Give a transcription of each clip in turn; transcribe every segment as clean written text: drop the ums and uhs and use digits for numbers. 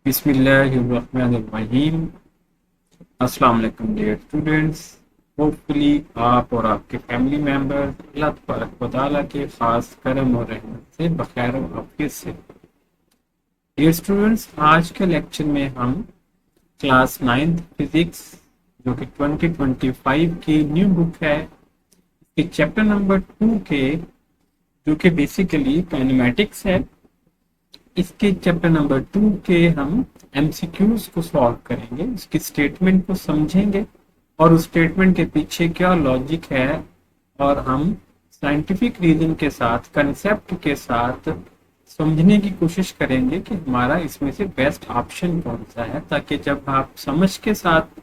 बिस्मिल्लाहिर्रहमानिर्रहीम। अस्सलाम वालेकुम डियर स्टूडेंट्स। होपफुली आप और आपके फैमिली मेंबर्स अल्लाह तबारक व तआला के खास करम और रहमत से बखैर और आफियत से। डियर स्टूडेंट्स, आज के लेक्चर में हम क्लास 9th फिजिक्स जो कि 2025 की न्यू बुक है कि चैप्टर नंबर 2 के जो कि बेसिकली काइनेमेटिक्स है, इसके चैप्टर नंबर 2 के हम एमसीक्यूज को सॉल्व करेंगे, उसकी स्टेटमेंट को समझेंगे और उस स्टेटमेंट के पीछे क्या लॉजिक है, और हम साइंटिफिक रीजन के साथ, कंसेप्ट के साथ समझने की कोशिश करेंगे कि हमारा इसमें से बेस्ट ऑप्शन कौन सा है, ताकि जब आप समझ के साथ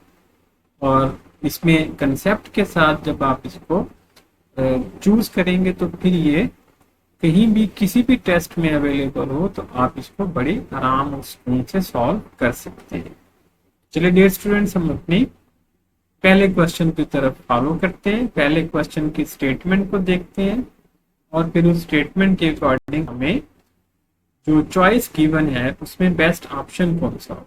और इसमें कंसेप्ट के साथ जब आप इसको चूज करेंगे तो फिर ये कहीं भी किसी भी टेस्ट में अवेलेबल हो तो आप इसको बड़े आराम और सुकून से सॉल्व कर सकते हैं। चलिए डियर स्टूडेंट्स, हम अपनी पहले क्वेश्चन की तरफ फॉलो करते हैं। पहले क्वेश्चन की स्टेटमेंट को देखते हैं और फिर उस स्टेटमेंट के अकॉर्डिंग हमें जो चॉइस गिवन है उसमें बेस्ट ऑप्शन कौन सा हो।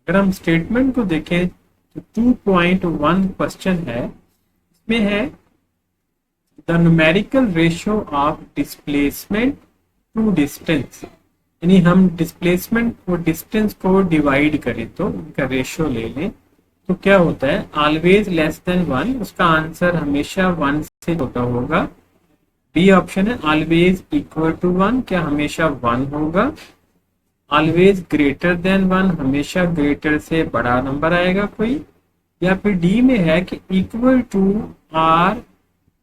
अगर हम स्टेटमेंट को देखें तो 2.1 क्वेश्चन है, इसमें है the numerical ratio of displacement to distance, यानी हम डिस्प्लेसमेंट और डिस्टेंस को डिवाइड करें तो उनका रेशियो ले लें तो क्या होता है, ऑलवेज लेस देन 1। उसका आंसर हमेशा 1 से छोटा होगा। बी ऑप्शन है ऑलवेज इक्वल टू 1, क्या हमेशा 1 होगा। ऑलवेज ग्रेटर देन 1, हमेशा ग्रेटर से बड़ा नंबर आएगा कोई। या फिर डी में है कि equal to or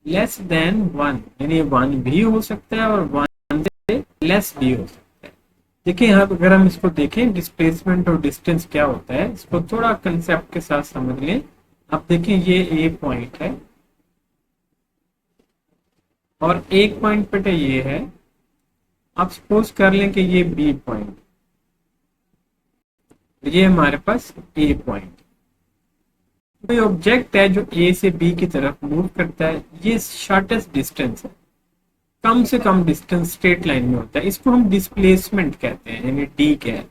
less than 1, यानी 1 भी हो सकता है और 1 से लेस भी हो सकता है। देखिए यहाँ अगर हम इसको देखें डिस्प्लेसमेंट और डिस्टेंस क्या होता है, इसको थोड़ा कंसेप्ट के साथ समझ लें। आप देखें ये ए पॉइंट है और एक पॉइंट पे ये है। आप सपोज कर लें कि ये बी पॉइंट, ये हमारे पास ए पॉइंट। कोई ऑब्जेक्ट है जो ए से बी की तरफ मूव करता है, ये शॉर्टेस्ट डिस्टेंस है, कम से कम डिस्टेंस स्ट्रेट लाइन में होता है, इसको हम डिस्प्लेसमेंट कहते हैं, यानी डी के।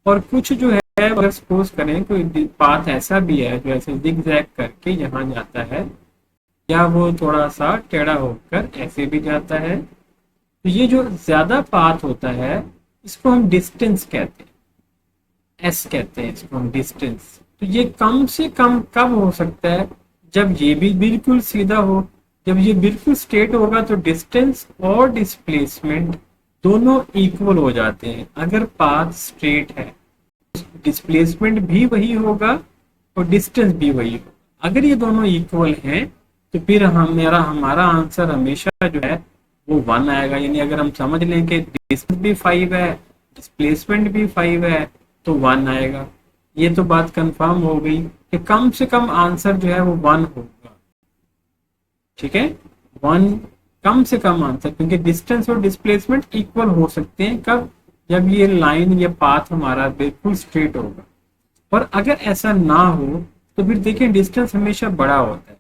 और कुछ जो है अगर सपोज करें कोई पाथ ऐसा भी है जो ऐसे जिगजैग करके यहाँ जाता है, या वो थोड़ा सा टेढ़ा होकर ऐसे भी जाता है, तो ये जो ज्यादा पाथ होता है इसको हम डिस्टेंस कहते हैं, एस कहते हैं इसको हम डिस्टेंस। तो ये कम से कम कब हो सकता है, जब ये भी बिल्कुल सीधा हो। जब ये बिल्कुल स्ट्रेट होगा तो डिस्टेंस और डिस्प्लेसमेंट दोनों इक्वल हो जाते हैं। अगर पाथ स्ट्रेट है डिस्प्लेसमेंट भी वही होगा और डिस्टेंस भी वही होगा। अगर ये दोनों इक्वल हैं तो फिर हमारा आंसर हमेशा जो है वो 1 आएगा। यानी अगर हम समझ लें कि डिस्टेंस भी 5 है, डिस्प्लेसमेंट भी 5 है तो 1 आएगा। ये तो बात कंफर्म हो गई कि कम से कम आंसर जो है वो 1 होगा। ठीक है, 1 कम से कम आंसर, क्योंकि डिस्टेंस और डिस्प्लेसमेंट इक्वल हो सकते हैं कब, जब ये लाइन या पाथ हमारा बिल्कुल स्ट्रेट होगा। और अगर ऐसा ना हो तो फिर देखिए डिस्टेंस हमेशा बड़ा होता है।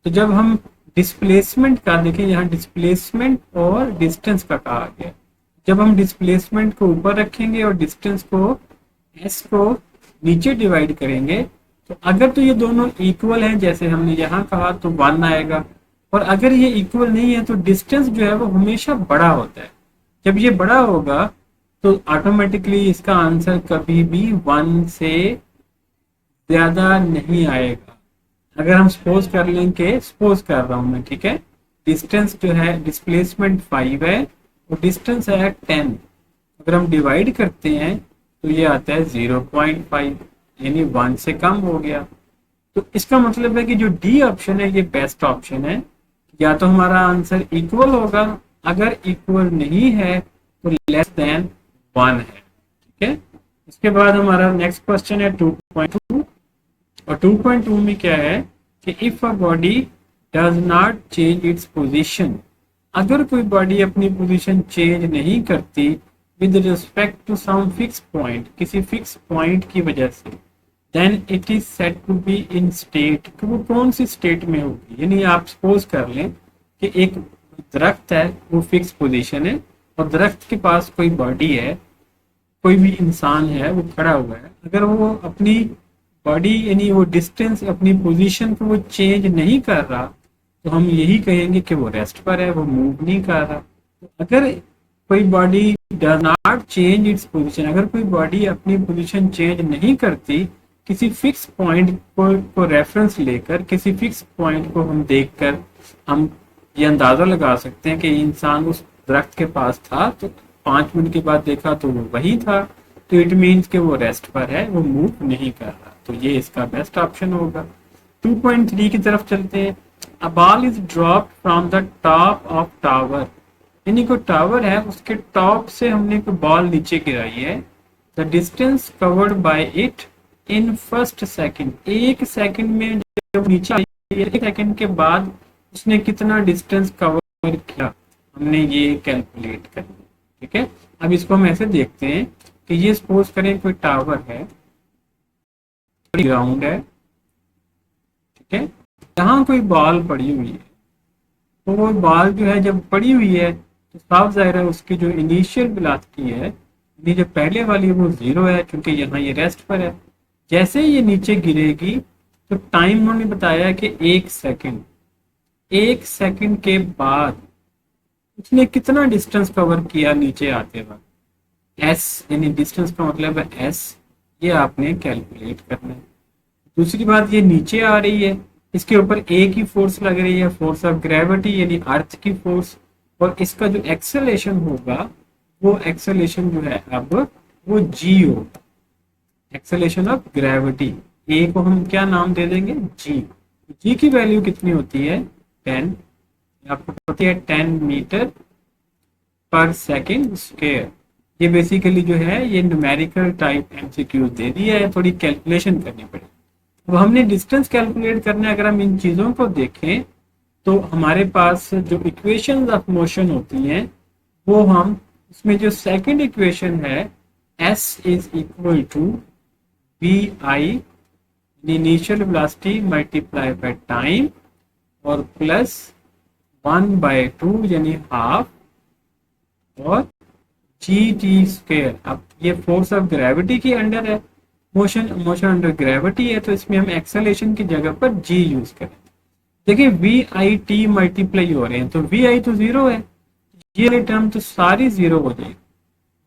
तो जब हम डिस्प्लेसमेंट का देखें, यहाँ डिस्प्लेसमेंट और डिस्टेंस का कहा गया, जब हम डिस्प्लेसमेंट को ऊपर रखेंगे और डिस्टेंस को एस को नीचे डिवाइड करेंगे तो अगर तो ये दोनों इक्वल हैं जैसे हमने यहाँ कहा तो 1 आएगा। और अगर ये इक्वल नहीं है तो डिस्टेंस जो है वो हमेशा बड़ा होता है। जब ये बड़ा होगा तो ऑटोमेटिकली इसका आंसर कभी भी 1 से ज्यादा नहीं आएगा। अगर हम सपोज कर लें कि सपोज कर रहा हूं मैं, ठीक है, डिस्टेंस जो है डिस्प्लेसमेंट 5 है और डिस्टेंस है 10, अगर हम डिवाइड करते हैं तो ये आता है 0.5, यानी 1 से कम हो गया। तो इसका मतलब है कि जो डी ऑप्शन है ये बेस्ट ऑप्शन है। या तो हमारा आंसर इक्वल होगा, अगर इक्वल नहीं है तो लेस देन 1 है। ठीक है, इसके बाद हमारा नेक्स्ट क्वेश्चन है 2.2 और 2.2 में क्या है कि if a body does not change its position, अगर कोई बॉडी अपनी पोजीशन चेंज नहीं करती with respect to some fix point, किसी फिक्स पॉइंट की वजह से, then it is said to be in state, कि वो कौन सी स्टेट में होगी। यानी आप सपोज कर लें कि एक दरख्त है वो फिक्स पोजीशन है और दरख्त के पास कोई बॉडी है कोई भी इंसान है वो खड़ा हुआ है, अगर वो अपनी बॉडी यानी वो डिस्टेंस अपनी पोजीशन को वो चेंज नहीं कर रहा तो हम यही कहेंगे कि वो रेस्ट पर है, वो मूव नहीं कर रहा। तो अगर कोई body does not change its position, अगर कोई बॉडी अपनी पोजीशन चेंज नहीं करती, किसी फिक्स पॉइंट को रेफरेंस लेकर, किसी फिक्स पॉइंट को हम देखकर हम ये अंदाजा लगा सकते हैं कि इंसान उस दरख्त के पास था, तो 5 मिनट के बाद देखा तो वो वही था, तो इट मीन्स कि वो रेस्ट पर है, वो मूव नहीं कर रहा। तो ये इसका बेस्ट ऑप्शन होगा। 2.3 की तरफ चलते हैं। A ball is dropped from the top of tower, यानी कोई टावर है उसके टॉप से हमने कोई बॉल नीचे गिराई है। The distance covered by it in first second, 1 second में जब नीचे आई, 1 सेकंड के बाद उसने कितना डिस्टेंस कवर किया, हमने ये कैलकुलेट करना। ठीक है, अब इसको हम ऐसे देखते हैं कि ये सपोज करें कोई टावर है, ग्राउंड है, ठीक है, यहाँ कोई बॉल पड़ी हुई है, तो वो बॉल जो है जब पड़ी हुई है तो साफ जाहिर है उसकी जो इनिशियल वेलोसिटी है, ये जो पहले वाली वो 0 है, क्योंकि यहाँ ये रेस्ट पर है। जैसे ये नीचे गिरेगी तो टाइम उन्होंने बताया कि 1 सेकंड, 1 सेकंड के बाद उसने कितना डिस्टेंस कवर किया नीचे आते वक्त, एस, यानी डिस्टेंस का मतलब है एस, ये आपने कैलकुलेट करना है। दूसरी बात, ये नीचे आ रही है, इसके ऊपर ए की फोर्स लग रही है, फोर्स ऑफ ग्रेविटी यानी अर्थ की फोर्स, और इसका जो एक्सेलेरेशन होगा वो एक्सेलेरेशन जो है अब वो जी होगा, एक्सेलेरेशन ऑफ ग्रेविटी। ए को हम क्या नाम दे देंगे, जी। जी की वैल्यू कितनी होती है, 10, आपको होती है 10 मीटर पर सेकेंड स्क्वायर। ये बेसिकली जो है ये न्यूमेरिकल टाइप एमसीक्यू दे दिया है, थोड़ी कैलकुलेशन करनी पड़ेगी। अब हमने डिस्टेंस कैलकुलेट करना है, अगर हम इन चीज़ों को देखें तो हमारे पास जो इक्वेशंस ऑफ मोशन होती हैं वो हम, इसमें जो सेकंड इक्वेशन है s is equal to V I initial velocity multiply by time और प्लस 1/2 यानी हाफ और जी टी स्क्वायर। अब ये फोर्स ऑफ ग्रेविटी के अंडर है, मोशन अंडर ग्रेविटी है, तो इसमें हम एक्सेलेरेशन की जगह पर जी यूज करें। देखिए वी आई टी मल्टीप्लाई हो रहे हैं तो वी आई तो 0 है, ये टर्म तो सारी 0 हो जाएगी।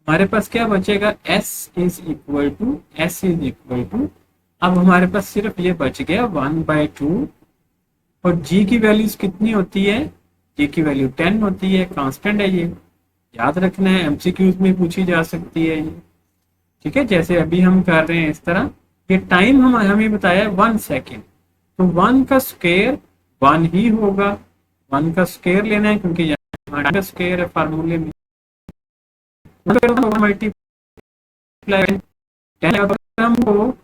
हमारे पास क्या बचेगा, एस इज इक्वल टू, अब हमारे पास सिर्फ ये बच गया 1/2, और जी की वैल्यूज कितनी होती है, जी की वैल्यू 10 होती है, कांस्टेंट है, ये याद रखना है, एमसीक्यूज में पूछी जा सकती है ये। ठीक है, जैसे अभी हम कर रहे हैं इस तरह, ये टाइम हमें बताया 1 सेकेंड, तो 1 का स्क्वायर 1 ही होगा, 1 का स्क्वायर लेना है क्योंकि यहाँ का स्क्वायर है फार्मूले में, मल्टीप्लाई 10 हमको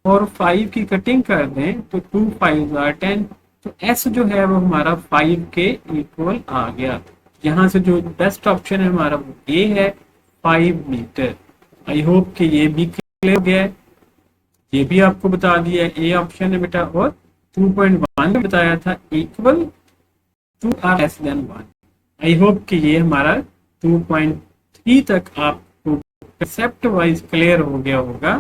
और 5 की कटिंग कर दें तो 2 5 are 10, तो एस जो है वो हमारा 5 के इक्वल आ गया। यहाँ से जो बेस्ट ऑप्शन है हमारा वो ए है, 5 मीटर। आई होप कि ये भी क्लियर हो गया है, ये भी आपको बता दिया है, ए ऑप्शन है बेटा। और 2.1 बताया था equal to or less than 1। I hope कि ये हमारा 2.3 तक आपको कंसेप्ट वाइज क्लियर हो गया होगा,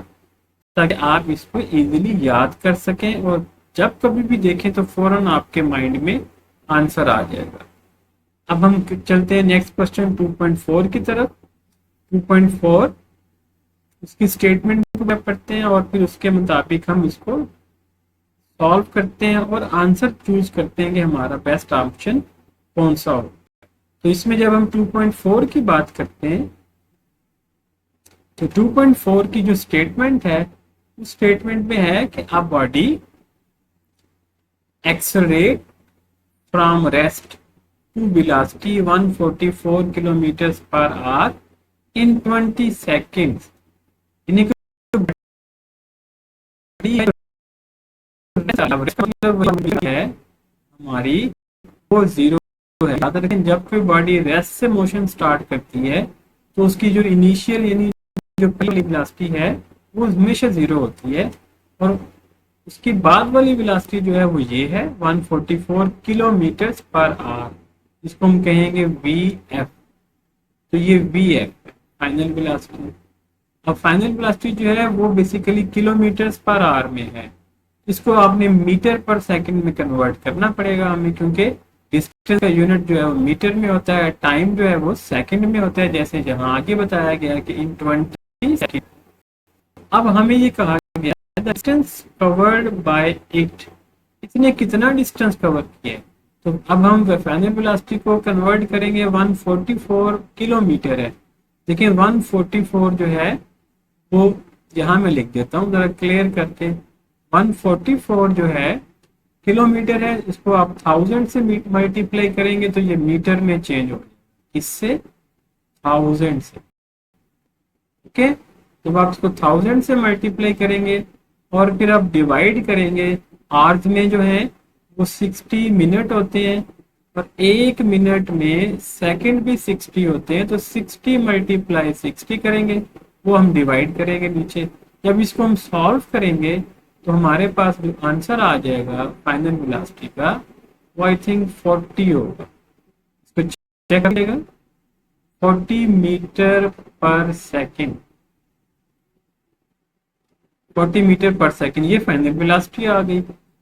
ताकि आप इसको इजीली याद कर सकें और जब कभी भी देखें तो फौरन आपके माइंड में आंसर आ जाएगा। अब हम चलते हैं नेक्स्ट क्वेश्चन 2.4 की तरफ। 2.4 इसकी स्टेटमेंट को पढ़ते हैं और फिर उसके मुताबिक हम इसको सॉल्व करते हैं और आंसर चूज करते हैं कि हमारा बेस्ट ऑप्शन कौन सा हो। तो इसमें जब हम 2.4 की बात करते हैं तो 2.4 की जो स्टेटमेंट है उस स्टेटमेंट में है कि a body accelerate from rest to velocity 144 kilometre per hour in 20 seconds. है हमारी वो 0 है। याद रखें जब कोई बॉडी रेस्ट से मोशन स्टार्ट करती है तो उसकी जो इनिशियल यानी जो पहली वेलोसिटी है वो हमेशा 0 होती है, और उसकी बाद वाली वेलोसिटी जो है वो ये है 144 किलोमीटर पर आवर, जिसको हम कहेंगे वी एफ। तो ये वी एफ फाइनल वेलोसिटी। अब फाइनल वेलोसिटी जो है वो बेसिकली किलोमीटर्स पर आवर में है, इसको आपने मीटर पर सेकंड में कन्वर्ट करना पड़ेगा हमें, क्योंकि डिस्टेंस का यूनिट जो है वो मीटर में होता है, टाइम जो है वो सेकंड में होता है, जैसे जहां आगे बताया गया है कि इन 20 सेकंड। अब हमें ये कहा गया है डिस्टेंस कवर्ड बाय इट, इसने कितना डिस्टेंस कवर किया है। तो अब हम फाइनल वेलोसिटी को कन्वर्ट करेंगे, 144 किलोमीटर है। देखिए 144 जो है वो यहाँ मैं लिख देता हूँ जरा क्लियर करके, 144 जो है किलोमीटर है, इसको आप 1000 से मल्टीप्लाई करेंगे तो ये मीटर में चेंज हो जाएगा, इससे 1000 से। ओके, तो आप इसको 1000 से मल्टीप्लाई करेंगे और फिर आप डिवाइड करेंगे। आवर्स में जो है वो 60 मिनट होते हैं और एक मिनट में सेकंड भी 60 होते हैं, तो 60 मल्टीप्लाई 60 करेंगे, वो हम डिवाइड करेंगे नीचे। जब इसको हम सॉल्व करेंगे तो हमारे पास जो आंसर आ जाएगा फाइनल वेलोसिटी का वो आई थिंक 40 होगा। इसको चेक करिएगा, 40 मीटर पर सेकंड, 40 मीटर पर सेकंड, ये फाइनल वेलोसिटी आ गई।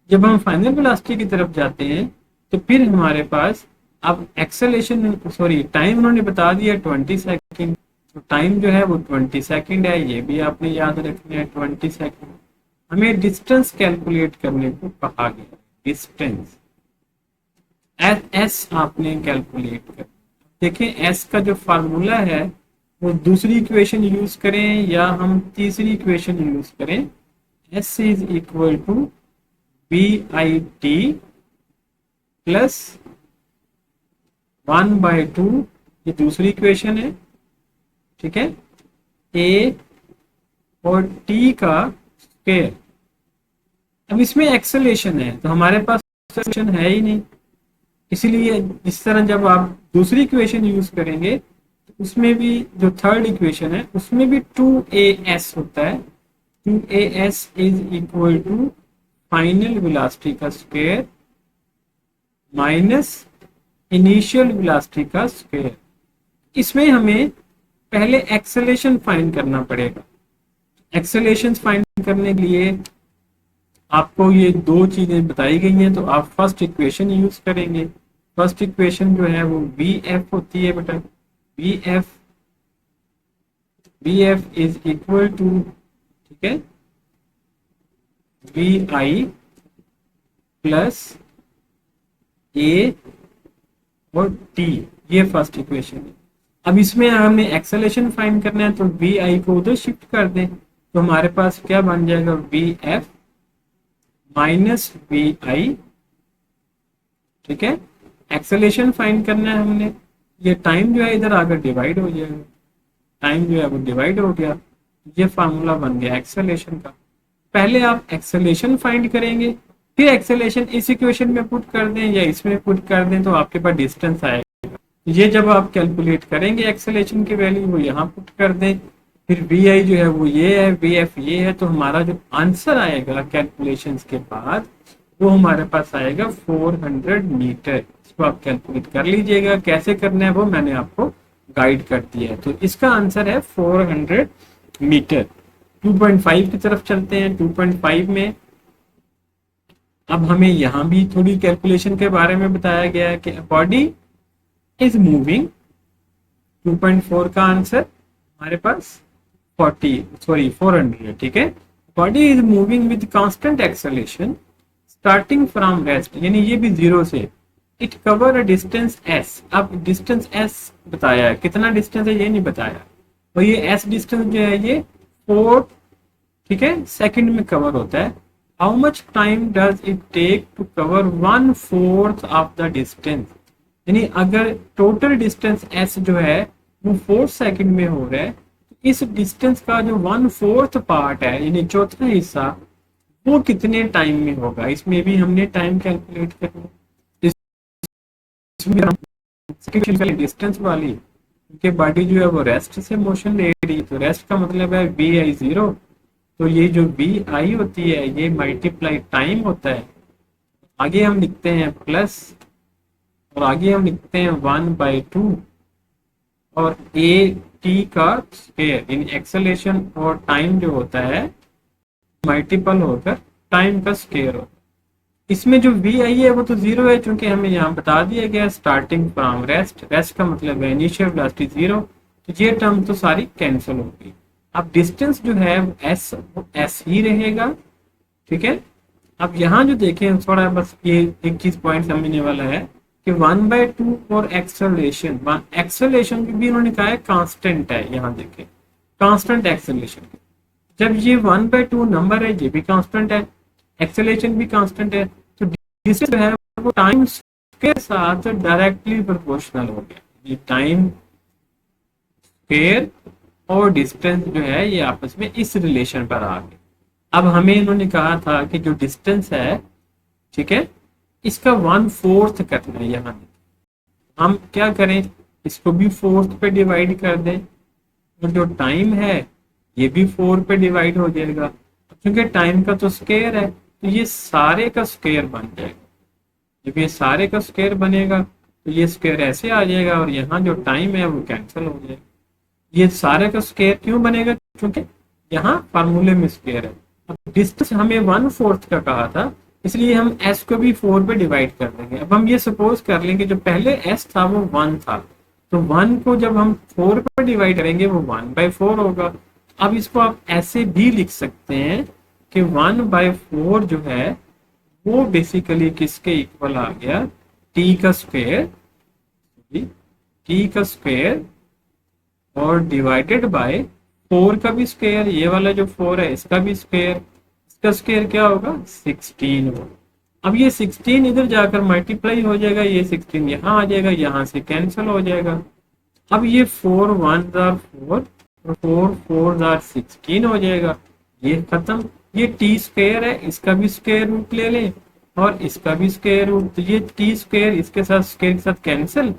जब हम फाइनल वेलोसिटी की तरफ जाते हैं तो फिर हमारे पास अब एक्सेलेरेशन, सॉरी टाइम उन्होंने बता दिया 20 सेकंड, तो टाइम जो है वो 20 सेकंड है, ये भी आपने याद रखना है 20 सेकंड। हमें डिस्टेंस कैलकुलेट करने को कहा गया, डिस्टेंस एस आपने कैलकुलेट कर। देखें एस का जो फार्मूला है वो दूसरी इक्वेशन यूज करें या हम तीसरी इक्वेशन यूज करें, S is equal to B I T plus 1/2, ये दूसरी इक्वेशन है, ठीक है, ए और टी का स्क्वायर। अब इसमें एक्सेलेरेशन है तो हमारे पास एक्सेलेरेशन है ही नहीं, इसीलिए इस तरह जब आप दूसरी इक्वेशन यूज करेंगे तो उसमें भी जो थर्ड इक्वेशन है उसमें भी 2as होता है, 2as is equal to final velocity का स्क्वायर माइनस इनिशियल वेलोसिटी का स्क्वायर। इसमें हमें पहले एक्सेलेरेशन फाइंड करना पड़ेगा। एक्सेलेरेशन फाइंड करने के लिए आपको ये दो चीजें बताई गई हैं, तो आप फर्स्ट इक्वेशन यूज करेंगे। फर्स्ट इक्वेशन जो है वो वी एफ होती है बेटा, v f is equal to, ठीक है, वी आई प्लस ए और टी, ये फर्स्ट इक्वेशन है। अब इसमें हमें एक्सेलेरेशन फाइंड करना है तो वी आई को उधर शिफ्ट कर दें, तो हमारे पास क्या बन जाएगा, वी एफ माइनस वी आई, ठीक है। एक्सेलेरेशन फाइंड करना है हमने, ये टाइम जो है इधर आकर डिवाइड हो जाएगा, टाइम जो है वो डिवाइड हो गया, ये फार्मूला बन गया एक्सेलेरेशन का। पहले आप एक्सेलेरेशन फाइंड करेंगे, फिर एक्सेलेरेशन इस इक्वेशन में पुट कर दें या इसमें पुट कर दें तो आपके पास डिस्टेंस आएगा। ये जब आप कैलकुलेट करेंगे एक्सेलेरेशन की वैल्यू वो यहाँ पुट कर दें, फिर वी आई जो है वो ये है, वी एफ ये है, तो हमारा जो आंसर आएगा कैलकुलेशंस के बाद वो हमारे पास आएगा 400 मीटर। इसको आप कैलकुलेट कर लीजिएगा, कैसे करना है वो मैंने आपको गाइड कर दिया है। तो इसका आंसर है 400 मीटर। 2.5 की तरफ चलते हैं। 2.5 में अब हमें यहाँ भी थोड़ी कैलकुलेशन के बारे में बताया गया है कि बॉडी इज मूविंग। 2.4 का आंसर हमारे पास 400, ठीक है। Body is moving with constant acceleration starting from rest, यानी ये भी जीरो से। It cover a distance S, अब डिस्टेंस एस बताया है, कितना डिस्टेंस है ये नहीं बताया, और ये एस डिस्टेंस जो है ये 4, ठीक है, सेकंड में कवर होता है। How much time does it take to cover 1/4 of the distance, यानी अगर टोटल डिस्टेंस एस जो है वो 4 सेकंड में हो रहा है, तो इस डिस्टेंस का जो 1/4 पार्ट है यानी चौथा हिस्सा वो कितने टाइम में होगा। इसमें भी हमने टाइम कैलकुलेट करना, डिस्टेंस वाली, क्योंकि बॉडी जो है वो रेस्ट से मोशन ले रही है, तो रेस्ट का मतलब है वी आई 0, तो ये जो वी आई होती है ये मल्टीप्लाई टाइम होता है। आगे हम लिखते हैं प्लस, और आगे हम लिखते हैं 1/2, और ए टी का स्क्वायर इन एक्सेलेरेशन और टाइम जो होता है मल्टीपल होकर टाइम का स्क्वायर होता है। इसमें जो वी आई है वो तो जीरो है, क्योंकि हमें यहाँ बता दिया गया स्टार्टिंग फ्रॉम रेस्ट, रेस्ट का मतलब है इनिशियल वेलोसिटी जीरो, तो ये टर्म तो सारी कैंसिल होगी। अब डिस्टेंस जो है वो एस ही रहेगा, ठीक है। अब यहाँ जो देखें थोड़ा बस ये एक चीज पॉइंट समझने वाला है कि 1/2 और एक्सेलरेशन, एक्सेलरेशन भी उन्होंने कहा है कांस्टेंट है, यहाँ देखें कांस्टेंट एक्सेलरेशन। जब ये 1/2 नंबर है ये भी कांस्टेंट है, एक्सेलरेशन भी कांस्टेंट है, तो डिस्टेंस जो है वो टाइम के साथ डायरेक्टली प्रोपोर्शनल हो गया। ये टाइम स्क्वायर और डिस्टेंस जो है ये आपस में इस रिलेशन पर आ गए। अब हमें इन्होंने कहा था कि जो डिस्टेंस है, ठीक है, इसका 1/4 करना है। यहाँ हम क्या करें, इसको भी 4 पे डिवाइड कर दें, और जो टाइम है ये भी 4 पे डिवाइड हो जाएगा, क्योंकि टाइम का तो स्क्वायर है, तो ये सारे का स्क्वायर बन जाएगा। जब ये सारे का स्क्वायर बनेगा तो ये स्क्वायर ऐसे आ जाएगा, और यहाँ जो टाइम है वो कैंसिल हो जाएगा। ये सारे का स्क्वायर क्यों बनेगा, क्योंकि यहाँ फार्मूले में स्क्वायर है। अब डिस्टेंस हमें 1/4 का कहा था, इसलिए हम s को भी 4 पे डिवाइड कर देंगे। अब हम ये सपोज कर लेंगे जो पहले s था वो 1 था, तो 1 को जब हम 4 पे डिवाइड करेंगे वो 1/4 होगा। अब इसको आप ऐसे भी लिख सकते हैं कि 1/4 जो है वो बेसिकली किसके इक्वल आ गया, t का स्क्वायर, t का स्क्वायर और डिवाइडेड बाय 4 का भी स्क्वायर, ये वाला जो 4 है इसका भी स्क्वायर, इसका स्क्वायर क्या होगा 16 होगा। अब ये 16 इधर जाकर मल्टीप्लाई हो जाएगा, ये 16 यहाँ आ जाएगा, यहाँ से कैंसिल हो जाएगा। अब ये 4 1 4 और 4 4 16 हो जाएगा, ये खत्म। ये टी स्क्वायर है, इसका भी स्क्वायर रूट ले लें और इसका भी स्क्वायर रूट, तो ये टी स्क्वायर इसके साथ स्क्वायर के साथ कैंसिल,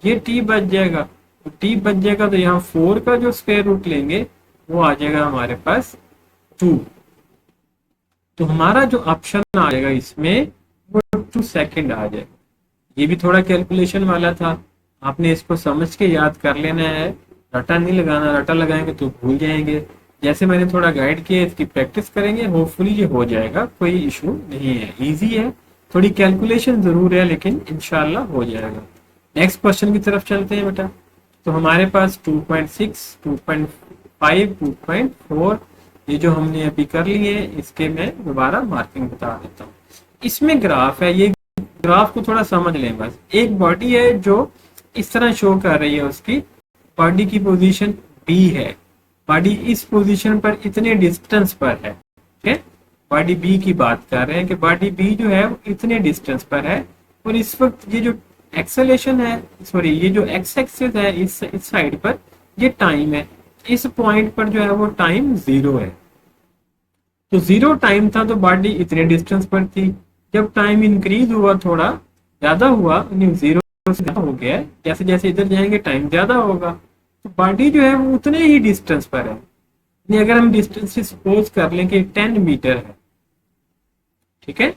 ये टी बच जाएगा। तो टी बच जाएगा तो यहाँ 4 का जो स्क्वायर रूट लेंगे वो आ जाएगा हमारे पास 2। तो हमारा जो ऑप्शन आ जाएगा इसमें वो 2 सेकेंड आ जाएगा। ये भी थोड़ा कैलकुलेशन वाला था, आपने इसको समझ के याद कर लेना है, रटा नहीं लगाना, रटा लगाएंगे तो भूल जाएंगे। जैसे मैंने थोड़ा गाइड किया इसकी प्रैक्टिस करेंगे, होपफुली ये हो जाएगा, कोई इशू नहीं है, इजी है, थोड़ी कैलकुलेशन जरूर है लेकिन इंशाल्लाह हो जाएगा। नेक्स्ट क्वेश्चन की तरफ चलते हैं बेटा। तो हमारे पास 2.6 2.5 2.4 ये जो हमने अभी कर लिए, इसके मैं दोबारा मार्किंग बता देता हूँ। इसमें ग्राफ है, ये ग्राफ को थोड़ा समझ लें बस। एक बॉडी है जो इस तरह शो कर रही है, उसकी बॉडी की पोजीशन बी है, बॉडी इस पोजीशन पर इतने डिस्टेंस पर है, ठीक है। बॉडी बी की बात कर रहे हैं कि बॉडी बी जो है वो इतने डिस्टेंस पर है, और इस वक्त ये जो एक्सेलेरेशन है, सॉरी ये जो एक्स एक्सिस है इस साइड पर ये टाइम है, इस पॉइंट पर जो है वो टाइम 0 है। तो 0 टाइम था तो बॉडी इतने डिस्टेंस पर थी, जब टाइम इंक्रीज हुआ थोड़ा ज्यादा हुआ, 0 से ज्यादा हो गया, जैसे जैसे इधर जाएंगे टाइम ज्यादा होगा, तो बॉडी जो है वो उतने ही डिस्टेंस पर है। अगर हम डिस्टेंस से सपोज कर लें कि 10 मीटर है, ठीक है,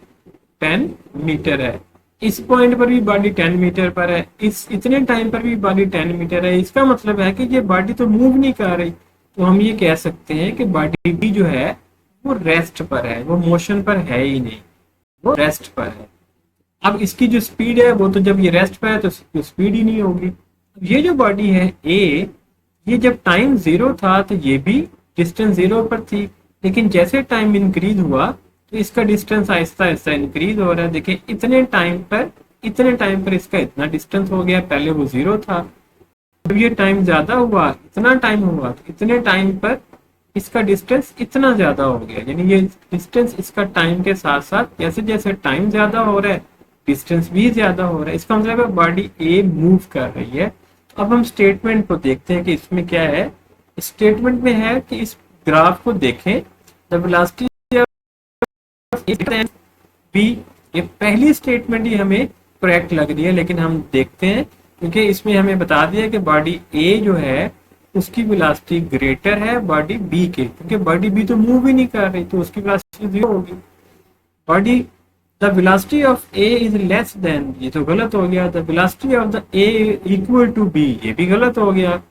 10 मीटर है, इस पॉइंट पर भी बॉडी 10 मीटर पर है, इस इतने टाइम पर भी बॉडी 10 मीटर है, इसका मतलब है कि ये बॉडी तो मूव नहीं कर रही, तो हम ये कह सकते हैं कि बॉडी भी जो है वो रेस्ट पर है, वो मोशन पर है ही नहीं, वो रेस्ट पर है। अब इसकी जो स्पीड है वो तो जब ये रेस्ट पर है तो स्पीड ही नहीं होगी। ये जो बॉडी है ए, ये जब टाइम 0 था तो ये भी डिस्टेंस 0 पर थी, लेकिन जैसे टाइम इंक्रीज हुआ तो इसका डिस्टेंस आहिस्ता आहिस्ता इंक्रीज हो रहा है। देखिए इतने टाइम पर इसका इतना डिस्टेंस हो गया, पहले वो 0 था, जब ये टाइम ज्यादा हुआ, इतना टाइम हुआ, तो इतने टाइम पर इसका डिस्टेंस इतना ज्यादा हो गया, यानी ये डिस्टेंस इसका टाइम के साथ साथ जैसे जैसे टाइम ज्यादा हो रहा है डिस्टेंस भी ज्यादा हो रहा है। इसका मतलब है बॉडी ए मूव कर रही है। तो अब हम स्टेटमेंट को देखते हैं कि इसमें क्या है। स्टेटमेंट में है कि इस ग्राफ को देखें, द वेलोसिटी बी, ये पहली स्टेटमेंट ही हमें करेक्ट लग रही है, लेकिन हम देखते हैं क्योंकि इसमें हमें बता दिया कि बॉडी ए जो है उसकी वेलोसिटी ग्रेटर है बॉडी बी के, क्योंकि बॉडी बी तो मूव ही नहीं कर रही, तो उसकी वेलोसिटी 0 होगी। Body the velocity of A is less than, ये तो गलत हो गया, the velocity of the A equal to B, ये भी गलत हो गया,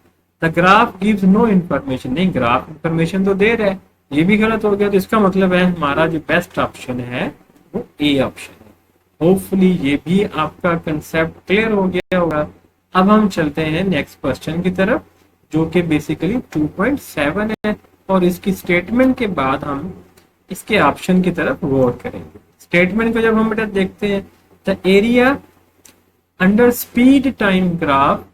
the graph gives no information, नहीं ग्राफ इंफॉर्मेशन तो दे रहा है, ये भी गलत हो गया। तो इसका मतलब है हमारा जो बेस्ट ऑप्शन है वो ए ऑप्शन है। होपफुली ये भी आपका कंसेप्ट क्लियर हो गया होगा। अब हम चलते हैं नेक्स्ट क्वेश्चन की तरफ, जो कि बेसिकली 2.7 है, और इसकी स्टेटमेंट के बाद हम इसके ऑप्शन की तरफ गौर करेंगे। स्टेटमेंट को जब हम बेटा देखते हैं, the area under speed time graph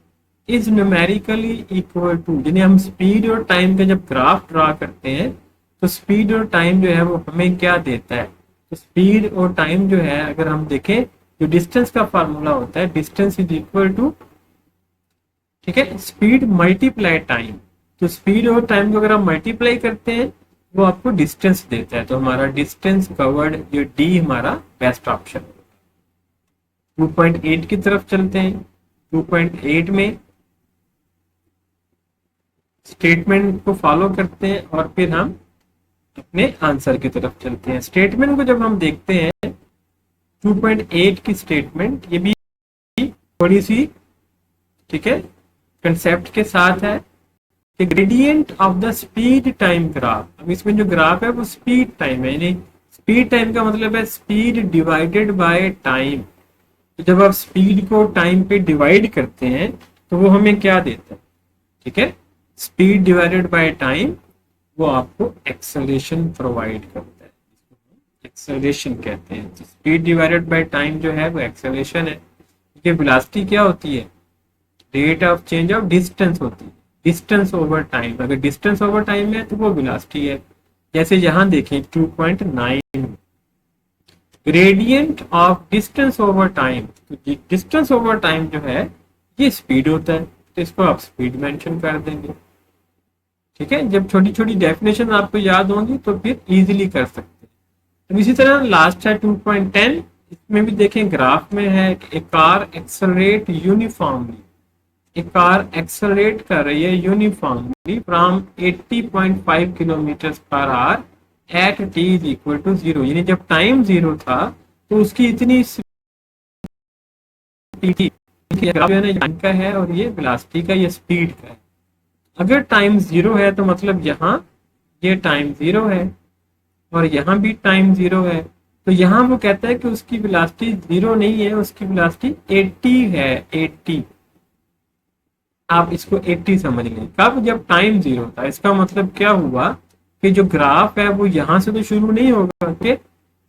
is numerically equal to, यानी हम स्पीड और टाइम का जब ग्राफ ड्रा करते हैं तो स्पीड और टाइम जो है वो हमें क्या देता है। तो स्पीड और टाइम जो है अगर हम देखें, जो डिस्टेंस का फार्मूला होता है, डिस्टेंस इज इक्वल टू, ठीक है, स्पीड मल्टीप्लाई टाइम। तो स्पीड और टाइम को अगर हम मल्टीप्लाई करते हैं वो आपको डिस्टेंस देता है। तो हमारा डिस्टेंस कवर्ड जो डी हमारा बेस्ट ऑप्शन है। 2.8 की तरफ चलते हैं। 2.8 में स्टेटमेंट को फॉलो करते हैं और फिर हम अपने आंसर की तरफ चलते हैं। स्टेटमेंट को जब हम देखते हैं 2.8 की स्टेटमेंट, ये भी थोड़ी सी, ठीक है, कंसेप्ट के साथ है कि gradient of the speed time graph. अब इसमें जो ग्राफ है वो स्पीड टाइम है, यानी स्पीड टाइम का मतलब है स्पीड डिवाइडेड बाय टाइम। तो जब आप स्पीड को टाइम पे डिवाइड करते हैं तो वो हमें क्या देता है, ठीक है, स्पीड डिवाइडेड बाय टाइम, वो आपको एक्सेलरेशन प्रोवाइड करता है, एक्सेलरेशन कहते हैं। तो स्पीड डिवाइडेड बाय टाइम जो है वो एक्सेलरेशन है। क्योंकि वेलोसिटी क्या होती है, rate of change of distance होती है, डिस्टेंस ओवर टाइम। अगर डिस्टेंस ओवर टाइम है तो वो वेलोसिटी है। जैसे यहां देखें 2.9, gradient of distance over time, तो डिस्टेंस ओवर टाइम जो है ये स्पीड होता है, तो इसको आप स्पीड मेंशन कर देंगे। ठीक है, जब छोटी छोटी डेफिनेशन आपको याद होंगी तो फिर इजीली कर सकते हैं। तो इसी तरह लास्ट है 2.10, इसमें भी देखें ग्राफ में है कि a car accelerate uniformly, a car accelerate कर रही है uniformly from 80.5 kilometre per hour at t is equal to 0, यानी जब टाइम 0 था तो उसकी इतनी स्पीड का है और ये वेलोसिटी का, ये स्पीड का है। अगर टाइम 0 है तो मतलब यहाँ ये टाइम 0 है और यहाँ भी टाइम 0 है, तो यहाँ वो कहता है कि उसकी वेलोसिटी 0 नहीं है, उसकी वेलोसिटी 80 है, 80। आप इसको 80 समझ लें। कब, जब टाइम 0 था। इसका मतलब क्या हुआ कि जो ग्राफ है वो यहाँ से तो शुरू नहीं होगा, कि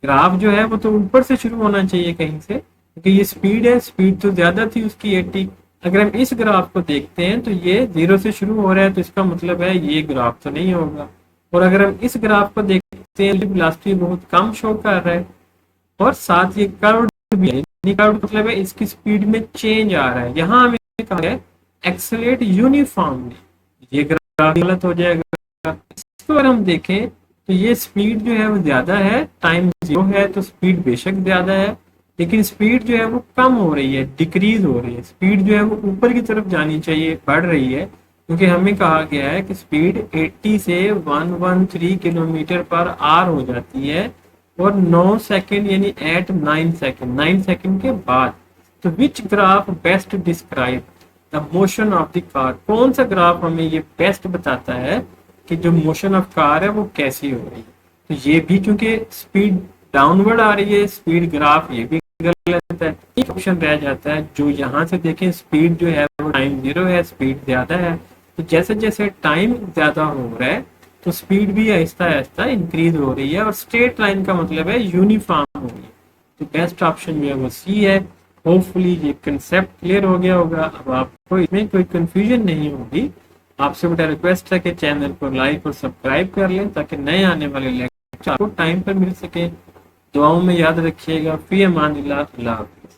ग्राफ जो है वो तो ऊपर से शुरू होना चाहिए कहीं से, क्योंकि ये स्पीड है, स्पीड तो ज्यादा थी उसकी 80। अगर हम इस ग्राफ को देखते हैं तो ये 0 से शुरू हो रहा है, तो इसका मतलब है ये ग्राफ तो नहीं होगा। और अगर हम इस ग्राफ को देखते हैं तो वेलोसिटी बहुत कम शो कर रहा है और साथ ये कर्व्ड भी है। कर्व्ड मतलब है इसकी स्पीड में चेंज आ रहा है। यहाँ हमें कहा है एक्सेलरेट यूनिफॉर्मली, ये ग्राफ गलत हो जाएगा। इसको अगर हम देखें तो ये स्पीड जो है वो ज्यादा है, टाइम 0 है तो स्पीड बेशक ज्यादा है, लेकिन स्पीड जो है वो कम हो रही है, डिक्रीज हो रही है। स्पीड जो है वो ऊपर की तरफ जानी चाहिए, बढ़ रही है, क्योंकि हमें कहा गया है कि स्पीड 80 से 113 किलोमीटर पर आवर हो जाती है और 9 सेकंड यानी एट 9 सेकंड, 9 सेकंड के बाद। तो which graph best describe the motion of the car, कौन सा ग्राफ हमें ये बेस्ट बताता है कि जो मोशन ऑफ कार है वो कैसी हो रही है। तो ये भी क्योंकि स्पीड डाउनवर्ड आ रही है, स्पीड ग्राफ ये भी गलत है। एक ऑप्शन रह जाता है जो यहाँ से देखें स्पीड जो है वो टाइम 0 है, स्पीड ज्यादा है। तो जैसे जैसे टाइम ज्यादा हो रहा है तो स्पीड भी आहिस्ता आहिस्ता इंक्रीज हो रही है और स्ट्रेट लाइन का मतलब है यूनिफॉर्म हो रही है। तो बेस्ट ऑप्शन जो है वो सी है। होपफुली ये कंसेप्ट क्लियर हो गया होगा। अब आपको इसमें कोई कंफ्यूजन नहीं होगी। आपसे बड़ा रिक्वेस्ट है कि चैनल को लाइक और सब्सक्राइब कर लें ताकि नए आने वाले लेक्चर आपको टाइम पर मिल सके। दुआओं में याद रखिएगा। फी अमानिल्लाह, अल्लाह हाफ़िज़।